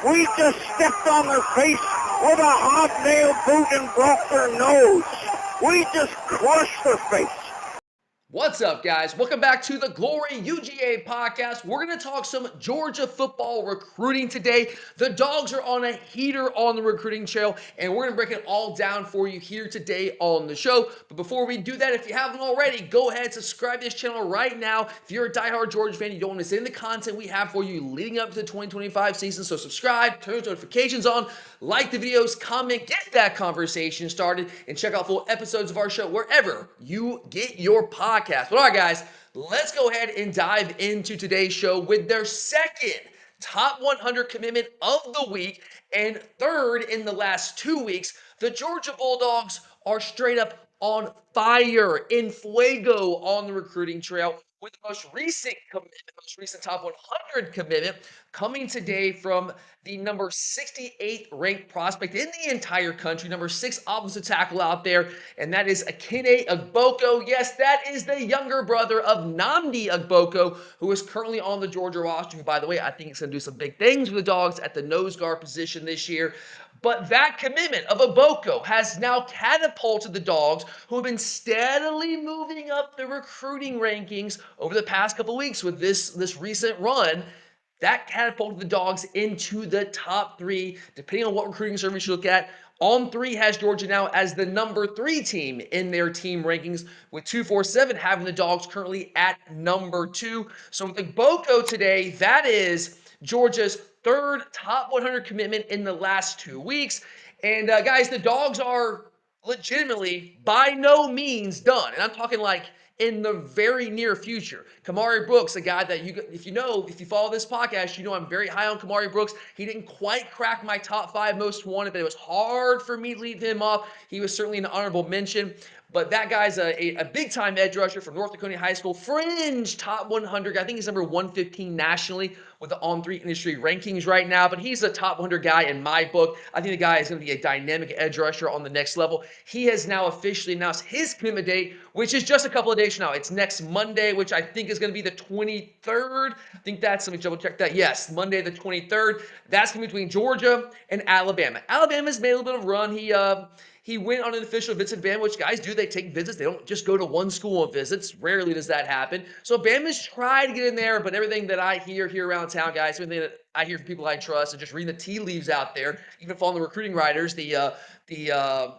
We just stepped on their face with a hobnail boot and broke their nose. We just crushed their face. What's up, guys? Welcome back to the Glory UGA podcast. We're going to talk some Georgia football recruiting today. The Dogs are on a heater on the recruiting trail, and we're going to break it all down for you here today on the show. But before we do that, if you haven't already, go ahead and subscribe to this channel right now. If you're a diehard Georgia fan, you don't want to miss any of the content we have for you leading up to the 2025 season. So subscribe, turn those notifications on, like the videos, comment, get that conversation started, and check out full episodes of our show wherever you get your podcast. But all right, guys, let's go ahead and dive into today's show with their second top 100 commitment of the week and third in the last 2 weeks. The Georgia Bulldogs are straight up on fire, in fuego on the recruiting trail, with the most recent commitment, most recent top 100 commitment coming today from the number 68th ranked prospect in the entire country, number 6 offensive tackle out there, and that is Akene Agboko. Yes, that is the younger brother of Nnamdi Agboko, who is currently on the Georgia roster, who, by the way, I think is going to do some big things with the Dogs at the nose guard position this year. But that commitment of Agboko has now catapulted the Dogs, who have been steadily moving up the recruiting rankings over the past couple weeks with this recent run. That catapulted the Dogs into the top 3, depending on what recruiting service you look at. On 3 has Georgia now as the number 3 team in their team rankings, with 247 having the Dogs currently at number 2. So with Agboko today, that is Georgia's third top 100 commitment in the last 2 weeks. And guys, the Dogs are legitimately by no means done. And I'm talking like in the very near future. Kamari Brooks, a guy that if you follow this podcast, you know I'm very high on Kamari Brooks. He didn't quite crack my top 5 most wanted, but it was hard for me to leave him off. He was certainly an honorable mention. But that guy's a big-time edge rusher from North Dakota High School, fringe top 100. I think he's number 115 nationally with the On3 industry rankings right now. But he's a top 100 guy in my book. I think the guy is going to be a dynamic edge rusher on the next level. He has now officially announced his commitment date, which is just a couple of days from now. It's next Monday, which I think is going to be the 23rd. I think let me double check that. Yes, Monday the 23rd. That's going to be between Georgia and Alabama. Alabama's made a little bit of a run. He went on an official visit to Bama, which guys do. They take visits. They don't just go to one school on visits. Rarely does that happen. So Bama's tried to get in there, but everything that I hear here around town, guys, everything that I hear from people I trust and just reading the tea leaves out there, even following the recruiting writers, the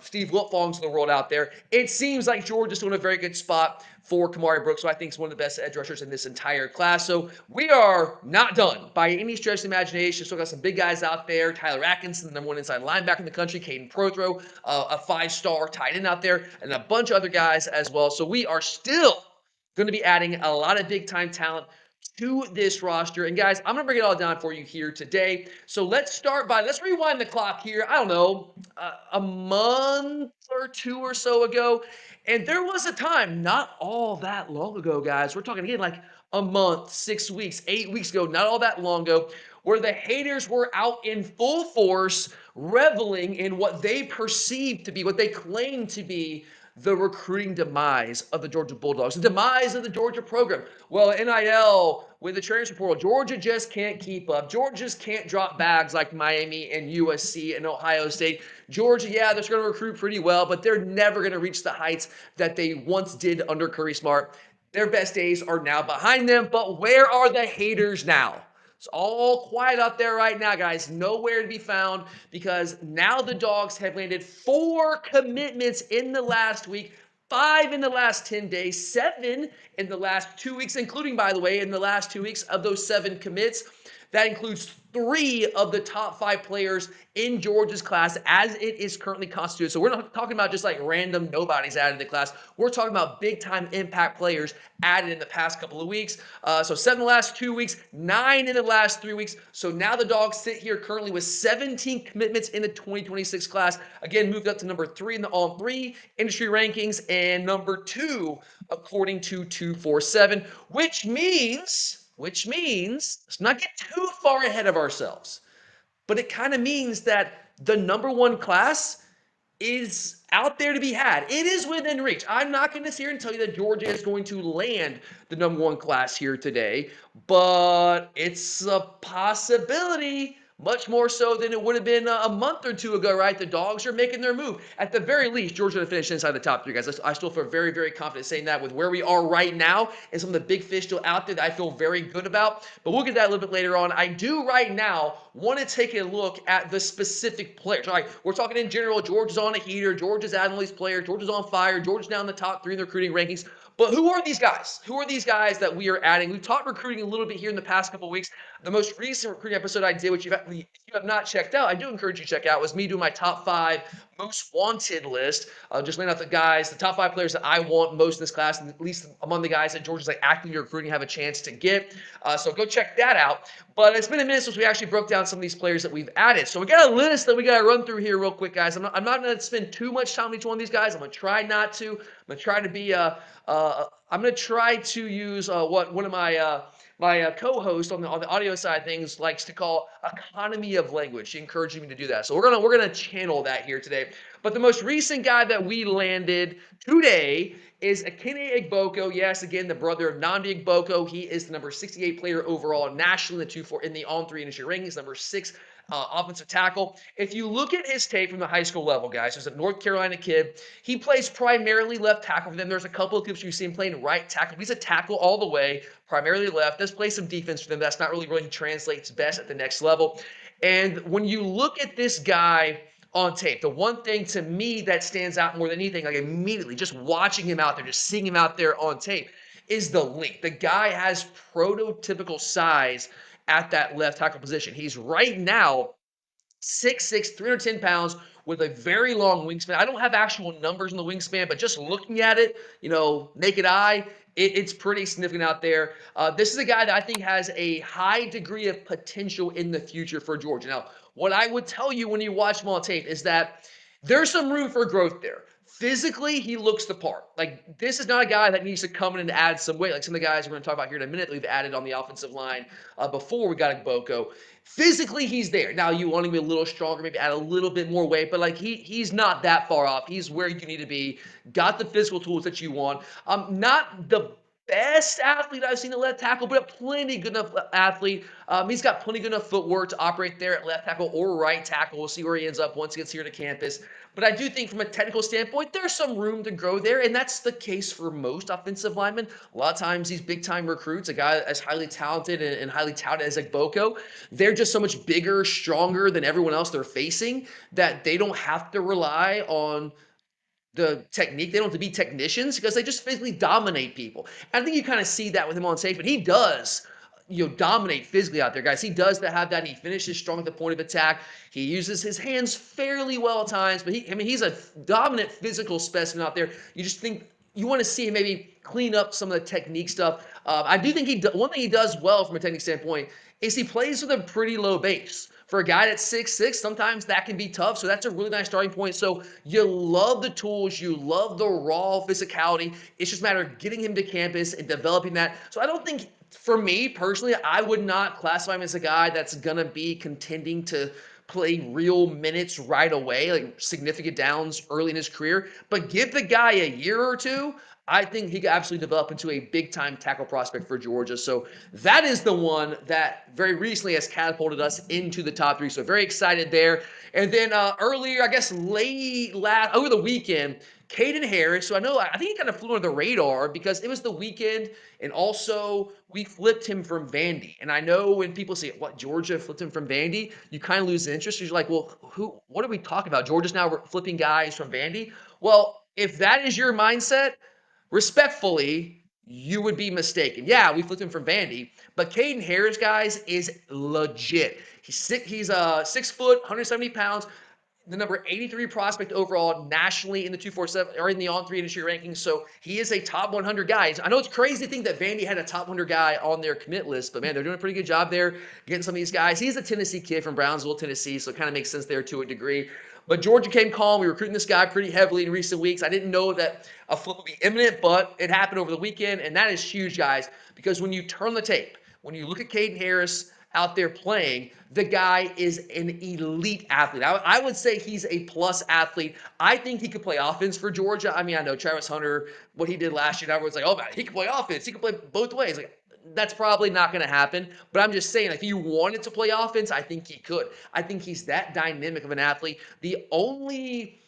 Steve Wiltfongs of the world out there, it seems like Georgia's doing a very good spot for Kamari Brooks, who I think is one of the best edge rushers in this entire class. So we are not done by any stretch of the imagination. Still got some big guys out there. Tyler Atkinson, the number 1 inside linebacker in the country. Caden Prothro, a 5-star tight end out there, and a bunch of other guys as well. So we are still going to be adding a lot of big-time talent to this roster. And guys, I'm going to break it all down for you here today. So let's rewind the clock here. I don't know, a month or 2 or so ago. And there was a time not all that long ago, guys. We're talking again like a month, 6 weeks, 8 weeks ago, not all that long ago, where the haters were out in full force, reveling in what they perceived to be, what they claimed to be the recruiting demise of the Georgia Bulldogs, the demise of the Georgia program. Well, NIL with the transfer portal, Georgia just can't keep up. Georgia just can't drop bags like Miami and USC and Ohio State. Georgia, yeah, they're going to recruit pretty well, but they're never going to reach the heights that they once did under Kirby Smart. Their best days are now behind them, but where are the haters now? It's all quiet out there right now, guys. Nowhere to be found because now the Dogs have landed 4 commitments in the last week, 5 in the last 10 days, 7 in the last 2 weeks, including, by the way, in the last 2 weeks of those 7 commits. That includes 3 of the top 5 players in Georgia's class as it is currently constituted. So we're not talking about just like random nobodies added to the class. We're talking about big-time impact players added in the past couple of weeks. So 7 in the last 2 weeks, 9 in the last 3 weeks. So now the Dogs sit here currently with 17 commitments in the 2026 class. Again, moved up to number 3 in the On3 industry rankings and number 2 according to 247, which means let's not get too far ahead of ourselves, but it kind of means that the number 1 class is out there to be had. It is within reach. I'm not going to sit here and tell you that Georgia is going to land the number 1 class here today, but it's a possibility. much more so than it would have been a month or two ago, right? The Dogs are making their move. At the very least, Georgia's going to finish inside the top three, guys. I still feel very, very confident saying that with where we are right now and some of the big fish still out there that I feel very good about. But we'll get to that a little bit later on. I do right now want to take a look at the specific players. All right, we're talking in general. Georgia's on a heater. Georgia's adding all these players. Georgia's on fire. Georgia's down in the top three in the recruiting rankings. But who are these guys? Who are these guys that we are adding? We've talked recruiting a little bit here in the past couple of weeks. The most recent recruiting episode I did, which if you have not checked out, I do encourage you to check out, was me doing my top 5 most wanted list. Just laying out the guys, the top 5 players that I want most in this class, and at least among the guys that Georgia's like actively recruiting have a chance to get. So go check that out. But it's been a minute since we actually broke down some of these players that we've added. So we got a list that we got to run through here real quick, guys. I'm not going to spend too much time on each one of these guys. I'm going to try not to. I'm going to try to be I'm going to try to use what one of my co-host on the audio side of things likes to call economy of language. She encouraged me to do that. So we're gonna channel that here today. But the most recent guy that we landed today is Akene Igboko. Yes, again, the brother of Nnamdi Igboko. He is the number 68 player overall nationally in the 2-4 in the on-3 industry rankings, number 6 offensive tackle. If you look at his tape from the high school level, guys, he's a North Carolina kid. He plays primarily left tackle for them. There's a couple of clips you see him playing right tackle. He's a tackle all the way, primarily left. Does play some defense for them. That's not really translates best at the next level. And when you look at this guy on tape, the one thing to me that stands out more than anything, like immediately just watching him out there, just seeing him out there on tape, is the length. The guy has prototypical size at that left tackle position. He's right now 6'6", 310 pounds with a very long wingspan. I don't have actual numbers on the wingspan, but just looking at it, naked eye, it's pretty significant out there. This is a guy that I think has a high degree of potential in the future for Georgia. Now, what I would tell you when you watch him on tape is that there's some room for growth there. Physically, he looks the part. Like, this is not a guy that needs to come in and add some weight, like some of the guys we're going to talk about here in a minute that we've added on the offensive line before we got Igboko. Physically, he's there. Now, you want him to be a little stronger, maybe add a little bit more weight, but like he's not that far off. He's where you need to be. Got the physical tools that you want. Not the best athlete I've seen at left tackle, but a plenty good enough athlete. He's got plenty good enough footwork to operate there at left tackle or right tackle. We'll see where he ends up once he gets here to campus. But I do think from a technical standpoint, there's some room to grow there, and that's the case for most offensive linemen. A lot of times these big-time recruits, a guy as highly talented and highly touted as Igboko, they're just so much bigger, stronger than everyone else they're facing that they don't have to rely on the technique. They don't have to be technicians because they just physically dominate people. And I think you kind of see that with him on tape, and he does dominate physically out there, guys. He does have that. He finishes strong at the point of attack. He uses his hands fairly well at times, but he's a dominant physical specimen out there. You just think you want to see him maybe clean up some of the technique stuff. I do think one thing he does well from a technique standpoint is he plays with a pretty low base. For a guy that's 6'6", sometimes that can be tough. So that's a really nice starting point. So you love the tools. You love the raw physicality. It's just a matter of getting him to campus and developing that. So I don't think, for me personally, I would not classify him as a guy that's going to be contending to play real minutes right away, like significant downs early in his career. But give the guy a year or two, I think he could absolutely develop into a big-time tackle prospect for Georgia. So that is the one that very recently has catapulted us into the top 3. So very excited there. And then earlier, I guess over the weekend, Caden Harris. So I think he kind of flew under the radar because it was the weekend, and also we flipped him from Vandy. And I know when people say, "What, Georgia flipped him from Vandy?" You kind of lose interest. You're like, "Well, what are we talking about? Georgia's now flipping guys from Vandy?" Well, if that is your mindset, respectfully, you would be mistaken. Yeah, we flipped him from Vandy, but Caden Harris, guys, is legit. He's 6 foot, 170 pounds, the number 83 prospect overall nationally in the 247 or in the on-3 industry rankings. So he is a top 100 guy. I know it's crazy to think that Vandy had a top 100 guy on their commit list, but man, they're doing a pretty good job there getting some of these guys. He's a Tennessee kid from Brownsville, Tennessee, so it kind of makes sense there to a degree. But Georgia came calm. We were recruiting this guy pretty heavily in recent weeks. I didn't know that a flip would be imminent, but it happened over the weekend, and that is huge, guys, because when you turn the tape, when you look at Caden Harris out there playing, the guy is an elite athlete. I would say he's a plus athlete. I think he could play offense for Georgia. I mean, I know Travis Hunter, what he did last year, everyone's like, oh, man, he can play offense. He can play both ways. Like, That's probably not going to happen. But I'm just saying, if he wanted to play offense, I think he could. I think he's that dynamic of an athlete. The only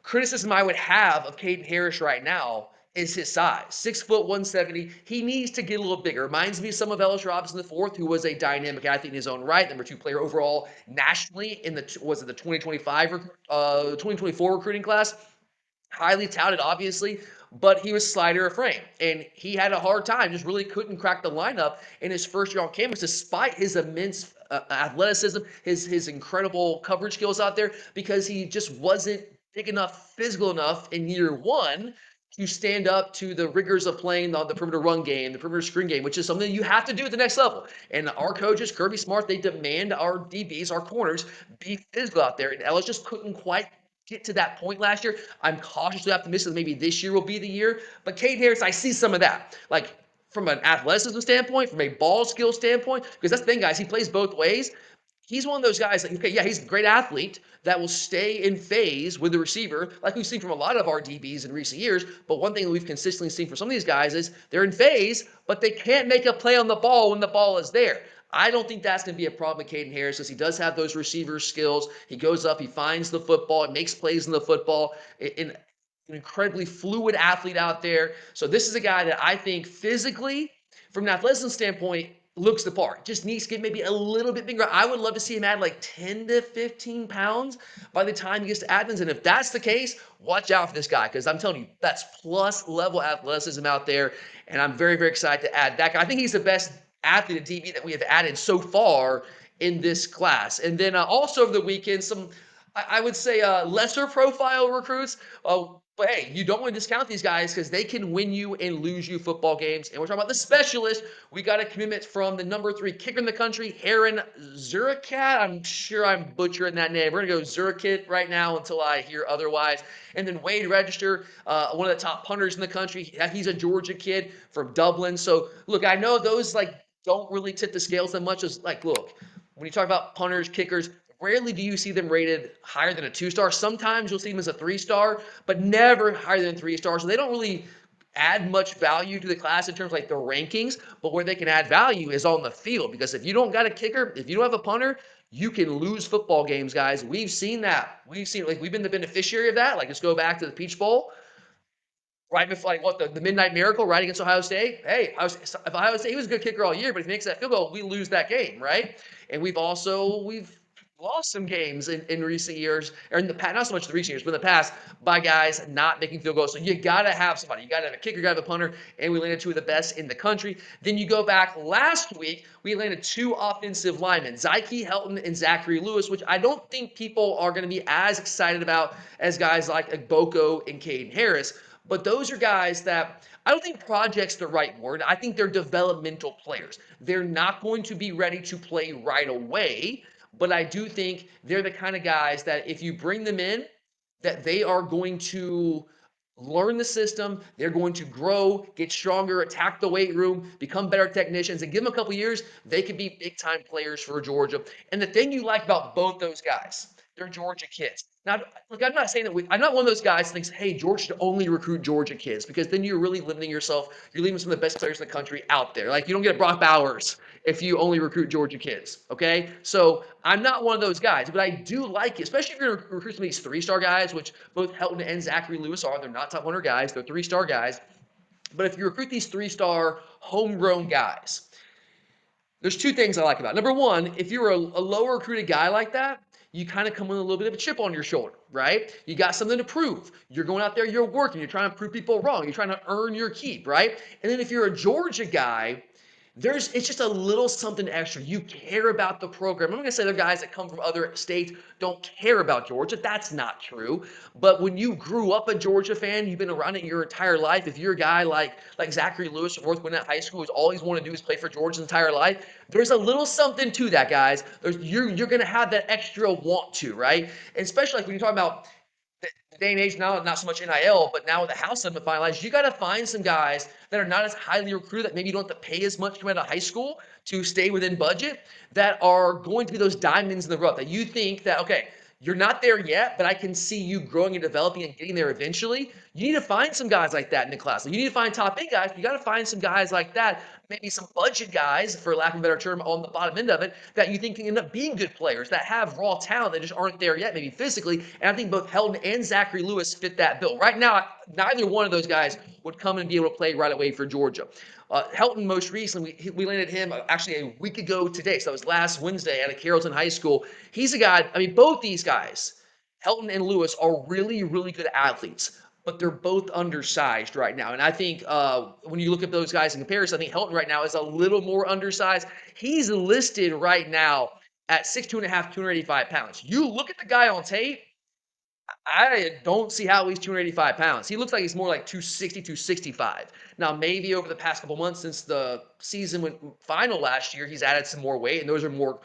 criticism I would have of Caden Harris right now is his size. 6 foot 170. He needs to get a little bigger. Reminds me of some of Ellis Robinson the fourth, who was a dynamic athlete in his own right, number 2 player overall nationally in the 2024 recruiting class. Highly touted, obviously, but he was slighter of frame, and he had a hard time. Just really couldn't crack the lineup in his first year on campus, despite his immense athleticism, his incredible coverage skills out there, because he just wasn't big enough, physical enough in year one to stand up to the rigors of playing the perimeter run game, the perimeter screen game, which is something you have to do at the next level. And our coaches, Kirby Smart, they demand our DBs, our corners, be physical out there. And Ellis just couldn't quite get to that point last year. I'm cautiously optimistic that maybe this year will be the year. But Caden Harris, I see some of that. Like from an athleticism standpoint, from a ball skill standpoint, because that's the thing, guys, he plays both ways. He's one of those guys that, okay, yeah, he's a great athlete that will stay in phase with the receiver, like we've seen from a lot of our DBs in recent years. But one thing that we've consistently seen from some of these guys is they're in phase, but they can't make a play on the ball when the ball is there. I don't think that's going to be a problem with Caden Harris because he does have those receiver skills. He goes up, he finds the football, makes plays in the football. An incredibly fluid athlete out there. So this is a guy that I think physically, from an athleticism standpoint, looks the part. Just needs to get maybe a little bit bigger. I would love to see him add like 10 to 15 pounds by the time he gets to Athens. And if that's the case, watch out for this guy because I'm telling you, that's plus level athleticism out there. And I'm very, very excited to add that guy. I think he's the best athlete at DB that we have added so far in this class. And then also over the weekend, some, I would say, lesser profile recruits. But hey, you don't want to discount these guys because they can win you and lose you football games. And we're talking about the specialist. We got a commitment from the number 3 kicker in the country, Aaron Zurikat. I'm sure I'm butchering that name. We're going to go Zurikat right now until I hear otherwise. And then Wade Register, one of the top punters in the country. He's a Georgia kid from Dublin. So, look, I know those don't really tip the scales that much. As look, when you talk about punters, kickers, rarely do you see them rated higher than a 2-star. Sometimes you'll see them as a 3-star, but never higher than 3 stars. So they don't really add much value to the class in terms of the rankings, but where they can add value is on the field. Because if you don't got a kicker, if you don't have a punter, you can lose football games, guys. We've seen that. We've been the beneficiary of that. Let's go back to the Peach Bowl. Right before, the Midnight Miracle, right against Ohio State. Hey, if Ohio State, he was a good kicker all year, but if he makes that field goal, we lose that game, right? And we've lost some games in recent years, or in the past, not so much the recent years, but in the past, by guys not making field goals. So you got to have somebody. You got to have a kicker, you got to have a punter, and we landed 2 of the best in the country. Then you go back last week, we landed 2 offensive linemen, Zyke Helton and Zachary Lewis, which I don't think people are going to be as excited about as guys like Agboko and Caden Harris. But those are guys that I don't think project's the right word. I think they're developmental players. They're not going to be ready to play right away, but I do think they're the kind of guys that if you bring them in, that they are going to learn the system, they're going to grow, get stronger, attack the weight room, become better technicians, and give them a couple years, they could be big-time players for Georgia. And the thing you like about both those guys, they're Georgia kids. Now, look, I'm not saying that I'm not one of those guys that thinks, hey, Georgia should only recruit Georgia kids, because then you're really limiting yourself. You're leaving some of the best players in the country out there. You don't get a Brock Bowers if you only recruit Georgia kids, okay? So I'm not one of those guys, but I do like it, especially if you're going to recruit some of these 3-star guys, which both Helton and Zachary Lewis are. They're not top 100 guys. They're 3-star guys. But if you recruit these 3-star homegrown guys, there's 2 things I like about it. Number one, if you're a lower recruited guy like that, you kind of come with a little bit of a chip on your shoulder, right? You got something to prove. You're going out there, you're working, you're trying to prove people wrong. You're trying to earn your keep, right? And then if you're a Georgia guy, it's just a little something extra. You care about the program. I'm not going to say the guys that come from other states don't care about Georgia. That's not true. But when you grew up a Georgia fan, you've been around it your entire life. If you're a guy like Zachary Lewis from North Gwinnett High School, who's all he's wanted to do is play for Georgia his entire life, there's a little something to that, guys. You're going to have that extra want to, right? And especially when you're talking about the day and age now, not so much NIL, but now with the house limit finalized, you got to find some guys that are not as highly recruited, that maybe you don't have to pay as much coming out of high school to stay within budget, that are going to be those diamonds in the rough, that you think that, okay, you're not there yet, but I can see you growing and developing and getting there eventually. You need to find some guys like that in the class. Like, you need to find top 8 guys. You got to find some guys like that, maybe some budget guys, for lack of a better term, on the bottom end of it, that you think can end up being good players, that have raw talent that just aren't there yet, maybe physically. And I think both Helton and Zachary Lewis fit that bill. Right now, neither one of those guys would come and be able to play right away for Georgia. Helton, most recently, we landed him actually a week ago today. So that was last Wednesday at Carrollton High School. He's a guy, I mean, both these guys, Helton and Lewis, are really, really good athletes, but they're both undersized right now. And I think when you look at those guys in comparison, I think Helton right now is a little more undersized. He's listed right now at 6'2.5", 285 pounds. You look at the guy on tape, I don't see how he's 285 pounds. He looks like he's more like 260, 265. Now, maybe over the past couple months since the season went final last year, he's added some more weight, and those are more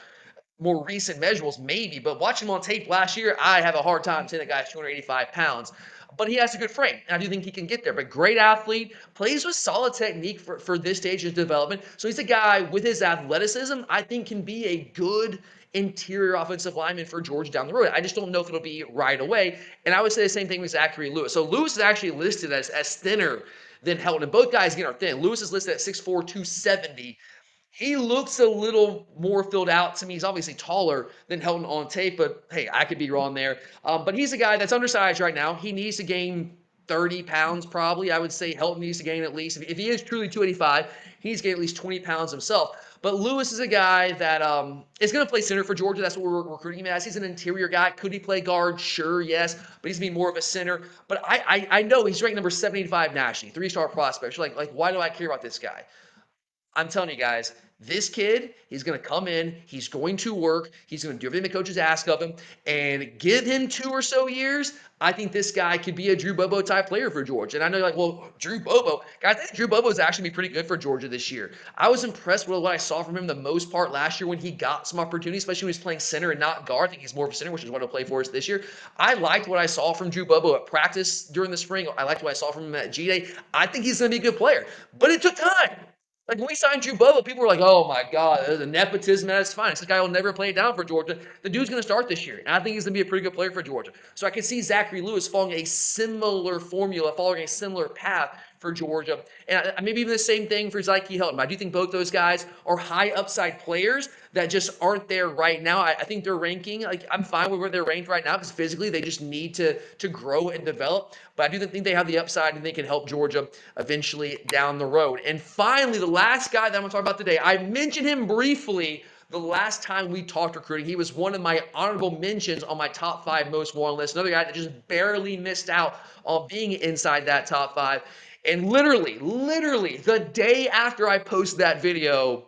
recent measurables, maybe. But watching him on tape last year, I have a hard time saying that guy's 285 pounds. But he has a good frame, and I do think he can get there. But great athlete, plays with solid technique for this stage of development. So he's a guy with his athleticism, I think, can be a good interior offensive lineman for Georgia down the road. I just don't know if it'll be right away. And I would say the same thing with Zachary Lewis. So Lewis is actually listed as thinner than Helton. And both guys, again, are thin. Lewis is listed at 6'4", 270. He looks a little more filled out to me. He's obviously taller than Helton on tape, but hey, I could be wrong there. But he's a guy that's undersized right now. He needs to gain 30 pounds probably. I would say Helton needs to gain at least, if he is truly 285, he needs to gain at least 20 pounds himself. But Lewis is a guy that is going to play center for Georgia. That's what we're recruiting him as. He's an interior guy. Could he play guard? Sure, yes. But he's going to be more of a center. But I know he's ranked number 75 nationally, 3-star prospect. So like, why do I care about this guy? I'm telling you guys, this kid, he's going to come in, he's going to work, he's going to do everything the coaches ask of him, and give him 2 or so years. I think this guy could be a Drew Bobo type player for Georgia. And I know you're like, well, Drew Bobo. Guys, I think Drew Bobo is actually be pretty good for Georgia this year. I was impressed with what I saw from him the most part last year when he got some opportunities, especially when he was playing center and not guard. I think he's more of a center, which is what he'll play for us this year. I liked what I saw from Drew Bobo at practice during the spring. I liked what I saw from him at G-Day. I think he's going to be a good player. But it took time. Like, when we signed Drew Bobo, people were like, oh, my God, the nepotism, that's fine. This guy will never play down for Georgia. The dude's going to start this year, and I think he's going to be a pretty good player for Georgia. So I can see Zachary Lewis following a similar formula, following a similar path for Georgia. And maybe even the same thing for Zyke Helton. I do think both those guys are high upside players that just aren't there right now. I think their ranking, like, I'm fine with where they're ranked right now because physically they just need to grow and develop. But I do think they have the upside and they can help Georgia eventually down the road. And finally, the last guy that I'm going to talk about today, I mentioned him briefly the last time we talked recruiting. He was one of my honorable mentions on my top 5 most wanted list. Another guy that just barely missed out on being inside that top 5. And literally, the day after I posted that video,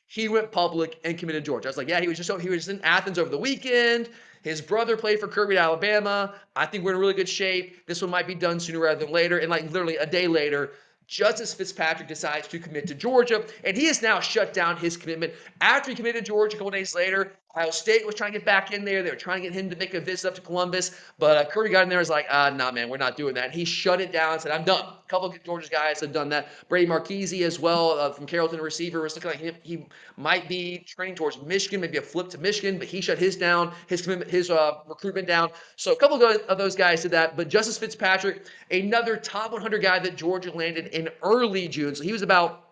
he went public and committed to Georgia. I was like, yeah, he was just in Athens over the weekend. His brother played for Kirby, Alabama. I think we're in really good shape. This one might be done sooner rather than later. And like literally a day later, Justice Fitzpatrick decides to commit to Georgia, and he has now shut down his commitment. After he committed to Georgia a couple days later, Ohio State was trying to get back in there. They were trying to get him to make a visit up to Columbus, but Curry got in there and was like, nah, man, we're not doing that. And he shut it down and said, I'm done. A couple of Georgia's guys have done that. Brady Marchese as well from Carrollton, receiver, was looking like he might be training towards Michigan, maybe a flip to Michigan, but he shut his commitment, his recruitment down. So a couple of those guys did that, but Justice Fitzpatrick, another top 100 guy that Georgia landed in early June. So he was about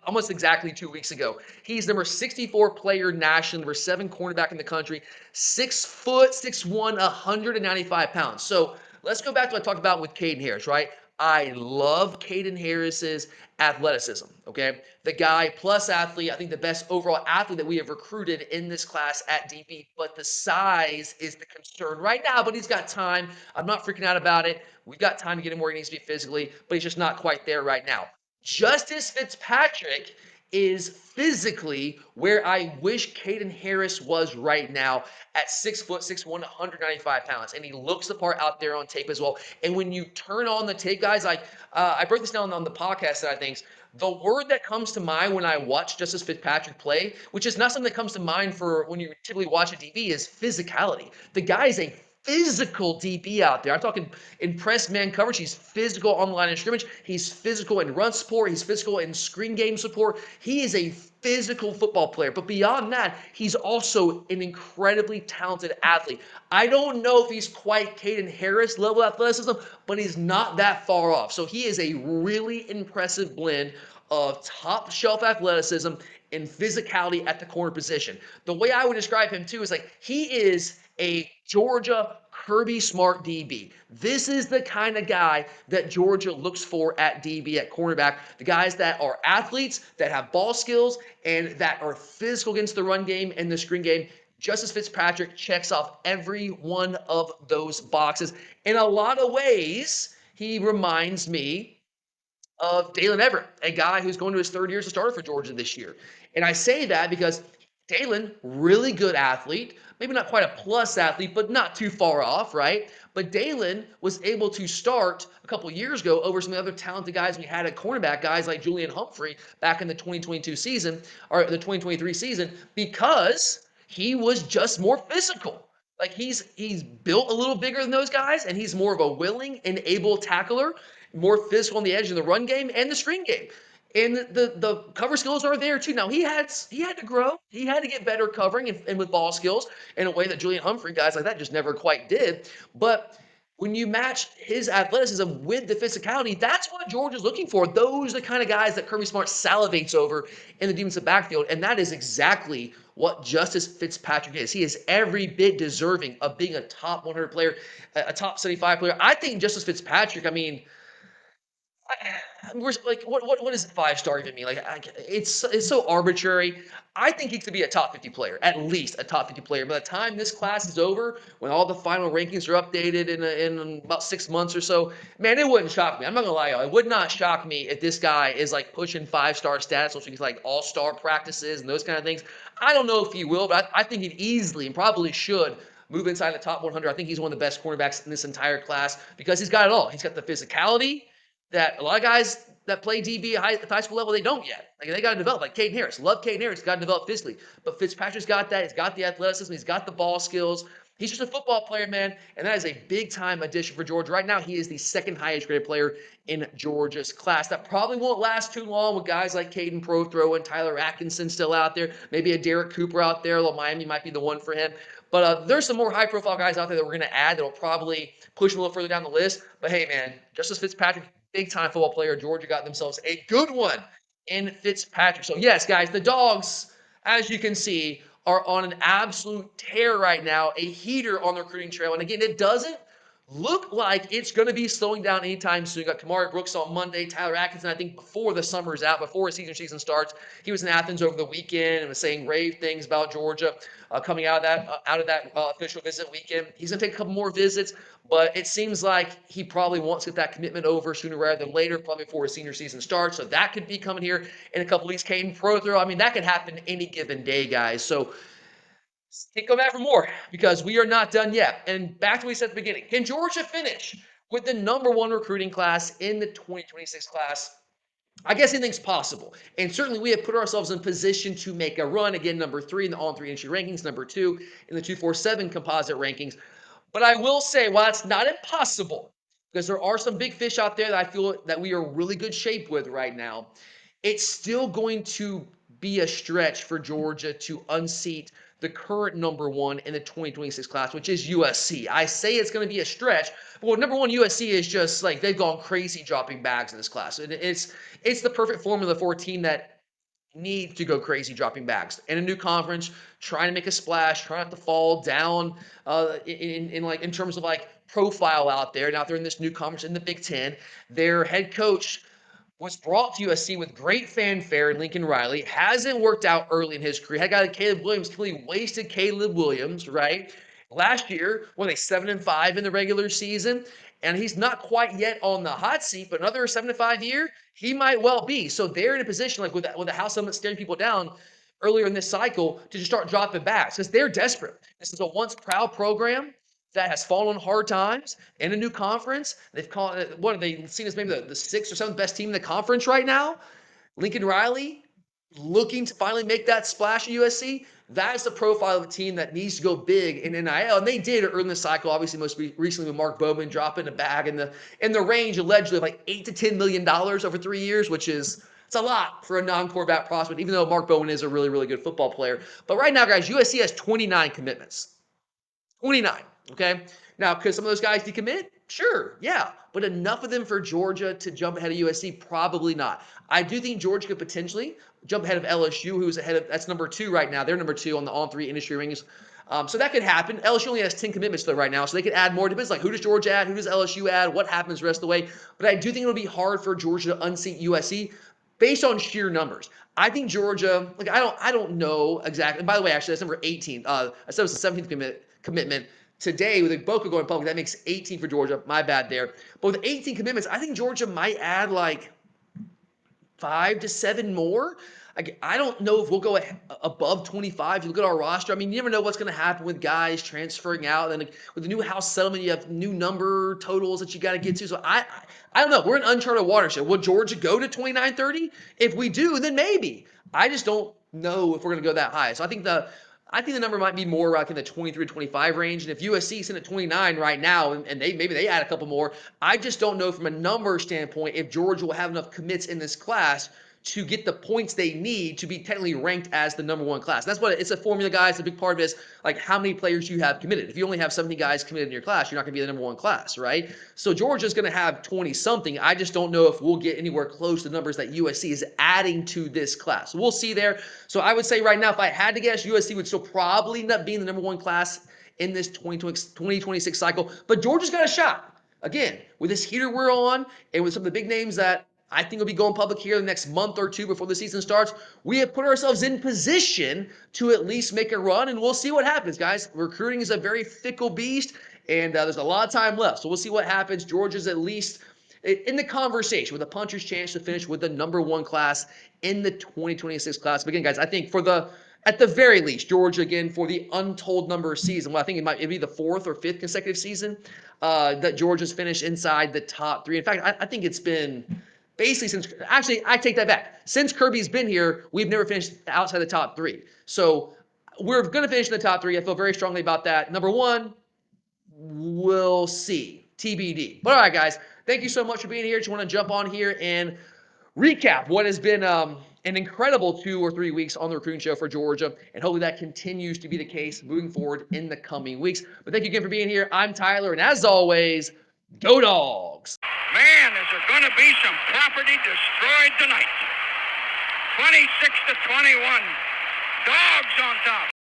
almost exactly 2 weeks ago. He's number 64 player nationally, number 7 cornerback in the country, 6 foot, 6'1", 195 pounds. So let's go back to what I talked about with Caden Harris, right? I love Caden Harris's athleticism, okay? The guy plus athlete, I think the best overall athlete that we have recruited in this class at DB, but the size is the concern right now, but he's got time. I'm not freaking out about it. We've got time to get him where he needs to be physically, but he's just not quite there right now. Justice Fitzpatrick is physically where I wish Caden Harris was right now at 6 foot, 6'1", 195 pounds. And he looks the part out there on tape as well. And when you turn on the tape, guys, like I broke this down on the podcast side of things, the word that comes to mind when I watch Justice Fitzpatrick play, which is not something that comes to mind for when you typically watch a DB, is physicality. The guy is a physical DB out there. I'm talking in press man coverage. He's physical on the line of scrimmage. He's physical in run support. He's physical in screen game support. He is a physical football player. But beyond that, he's also an incredibly talented athlete. I don't know if he's quite Caden Harris level athleticism, but he's not that far off. So he is a really impressive blend of top shelf athleticism and physicality at the corner position. The way I would describe him too is like he is a Georgia Kirby Smart DB. This is the kind of guy that Georgia looks for at DB, at cornerback. The guys that are athletes, that have ball skills, and that are physical against the run game and the screen game. Justice Fitzpatrick checks off every one of those boxes. In a lot of ways, he reminds me of Dalen Everett, a guy who's going to his third year as a starter for Georgia this year. And I say that because Dalen, really good athlete, maybe not quite a plus athlete, but not too far off, right? But Dalen was able to start a couple years ago over some of the other talented guys we had at cornerback, guys like Julian Humphrey back in the 2022 season, or the 2023 season, because he was just more physical. Like he's built a little bigger than those guys, and he's more of a willing and able tackler, more physical on the edge of the run game and the screen game. And the cover skills are there too. Now he had to grow. He had to get better covering and with ball skills in a way that Julian Humphrey, guys like that, just never quite did. But when you match his athleticism with the physicality, that's what Georgia's looking for. Those are the kind of guys that Kirby Smart salivates over in the defensive backfield, and that is exactly what Justice Fitzpatrick is. He is every bit deserving of being a top 100 player, a top 75 player. I think Justice Fitzpatrick, I mean, we're like, what does 5-star even mean? Like, it's so arbitrary. I think he could be a top 50 player, at least a top 50 player. By the time this class is over, when all the final rankings are updated in about 6 months or so, man, it wouldn't shock me. I'm not gonna lie, y'all. It would not shock me if this guy is like pushing 5-star status, which means like all-star practices and those kind of things. I don't know if he will, but I think he'd easily and probably should move inside the top 100. I think he's one of the best cornerbacks in this entire class because he's got it all. He's got the physicality that a lot of guys that play DB at the high school level, they don't yet. Like they got to develop. Like Caden Harris, love Caden Harris, got to develop physically. But Fitzpatrick's got that. He's got the athleticism. He's got the ball skills. He's just a football player, man, and that is a big-time addition for Georgia. Right now, he is the second highest-graded player in Georgia's class. That probably won't last too long with guys like Caden Prothro and Tyler Atkinson still out there. Maybe a Derek Cooper out there, although Miami might be the one for him. But there's some more high-profile guys out there that we're going to add that'll probably push him a little further down the list. But hey, man, Justice Fitzpatrick, big-time football player. Georgia got themselves a good one in Fitzpatrick. So, yes, guys, the Dogs, as you can see, are on an absolute tear right now, a heater on the recruiting trail. And again, it doesn't look like it's going to be slowing down anytime soon. You got Kamari Brooks on Monday, Tyler Atkinson, I think before the summer's out, before his senior season starts. He was in Athens over the weekend and was saying rave things about Georgia coming out of that official visit weekend. He's going to take a couple more visits, but it seems like he probably wants to get that commitment over sooner rather than later, probably before his senior season starts. So that could be coming here in a couple weeks. Caden Prothro, I mean, that could happen any given day, guys. So come back for more because we are not done yet. And back to what we said at the beginning. Can Georgia finish with the #1 recruiting class in the 2026 class? I guess anything's possible. And certainly we have put ourselves in position to make a run. Again, #3 in the all-in-3 industry rankings, #2 in the 247 composite rankings. But I will say, while it's not impossible, because there are some big fish out there that I feel that we are in really good shape with right now, it's still going to be a stretch for Georgia to unseat the current #1 in the 2026 class, which is USC. I say it's going to be a stretch, but #1 USC is just like they've gone crazy dropping bags in this class. And it's the perfect formula for a team that needs to go crazy dropping bags in a new conference, trying to make a splash, trying not to fall down in terms of like profile out there. Now they're in this new conference in the Big Ten. Their head coach was brought to USC with great fanfare, Lincoln Riley. Hasn't worked out early in his career. Had guy like Caleb Williams, completely wasted Caleb Williams, right? Last year, were they 7-5 in the regular season? And he's not quite yet on the hot seat, but another 7-5 year, he might well be. So they're in a position like with the House Summit staring people down earlier in this cycle to just start dropping backs because they're desperate. This is a once proud program that has fallen on hard times in a new conference. They've called it, what are they seen as maybe the 6th or 7th best team in the conference right now? Lincoln Riley looking to finally make that splash at USC. That's the profile of a team that needs to go big in NIL, and they did early in the cycle. Obviously, most recently with Mark Bowman dropping a bag in the range allegedly of like $8 to $10 million over 3 years, which is it's a lot for a non-quarterback prospect. Even though Mark Bowman is a really really good football player, but right now, guys, USC has 29 commitments. 29. Okay. Now, could some of those guys decommit? Sure. Yeah. But enough of them for Georgia to jump ahead of USC? Probably not. I do think Georgia could potentially jump ahead of LSU, who's ahead of, that's number 2 right now. They're number 2 on the On3 industry rankings. So that could happen. LSU only has 10 commitments though right now, so they could add more. Depends like who does Georgia add, who does LSU add, what happens the rest of the way. But I do think it'll be hard for Georgia to unseat USC based on sheer numbers. I think Georgia, like I don't know exactly. And by the way, actually that's number 18. I said it was the 17th commitment. Today, with Boca going public, that makes 18 for Georgia. My bad there. But with 18 commitments, I think Georgia might add like 5 to 7 more. I don't know if we'll go above 25. You look at our roster. I mean, you never know what's going to happen with guys transferring out. And with the new house settlement, you have new number totals that you got to get to. So I don't know. We're in uncharted watershed. Will Georgia go to 29, 30? If we do, then maybe. I just don't know if we're going to go that high. So I think the number might be more like in the 23 to 25 range. And if USC is in at 29 right now, and maybe they add a couple more, I just don't know from a number standpoint if Georgia will have enough commits in this class to get the points they need to be technically ranked as the number 1 class. That's what it's a formula, guys. A big part of it is like how many players you have committed. If you only have 70 guys committed in your class, you're not going to be the number 1 class, right? So Georgia's going to have 20 something. I just don't know if we'll get anywhere close to the numbers that USC is adding to this class. So we'll see there. So I would say right now, if I had to guess, USC would still probably end up being the number 1 class in this 2026 cycle. But Georgia's got a shot. Again, with this heater we're on and with some of the big names that I think will be going public here in the next month or two before the season starts, we have put ourselves in position to at least make a run, and we'll see what happens, guys. Recruiting is a very fickle beast, and there's a lot of time left. So we'll see what happens. Georgia's at least in the conversation with a puncher's chance to finish with the number 1 class in the 2026 class. But again, guys, I think at the very least, Georgia, again, for the untold number of seasons, well, I think it'd be the 4th or 5th consecutive season that Georgia's finished inside the top 3. In fact, I think it's been basically I take that back. Since Kirby's been here, we've never finished outside the top 3. So we're going to finish in the top 3. I feel very strongly about that. Number 1, we'll see. TBD. But all right, guys, thank you so much for being here. Just want to jump on here and recap what has been an incredible 2 or 3 weeks on the recruiting show for Georgia, and hopefully that continues to be the case moving forward in the coming weeks. But thank you again for being here. I'm Tyler, and as always, go Dogs! Man, is there going to be some property destroyed tonight. 26 to 21. Dogs on top.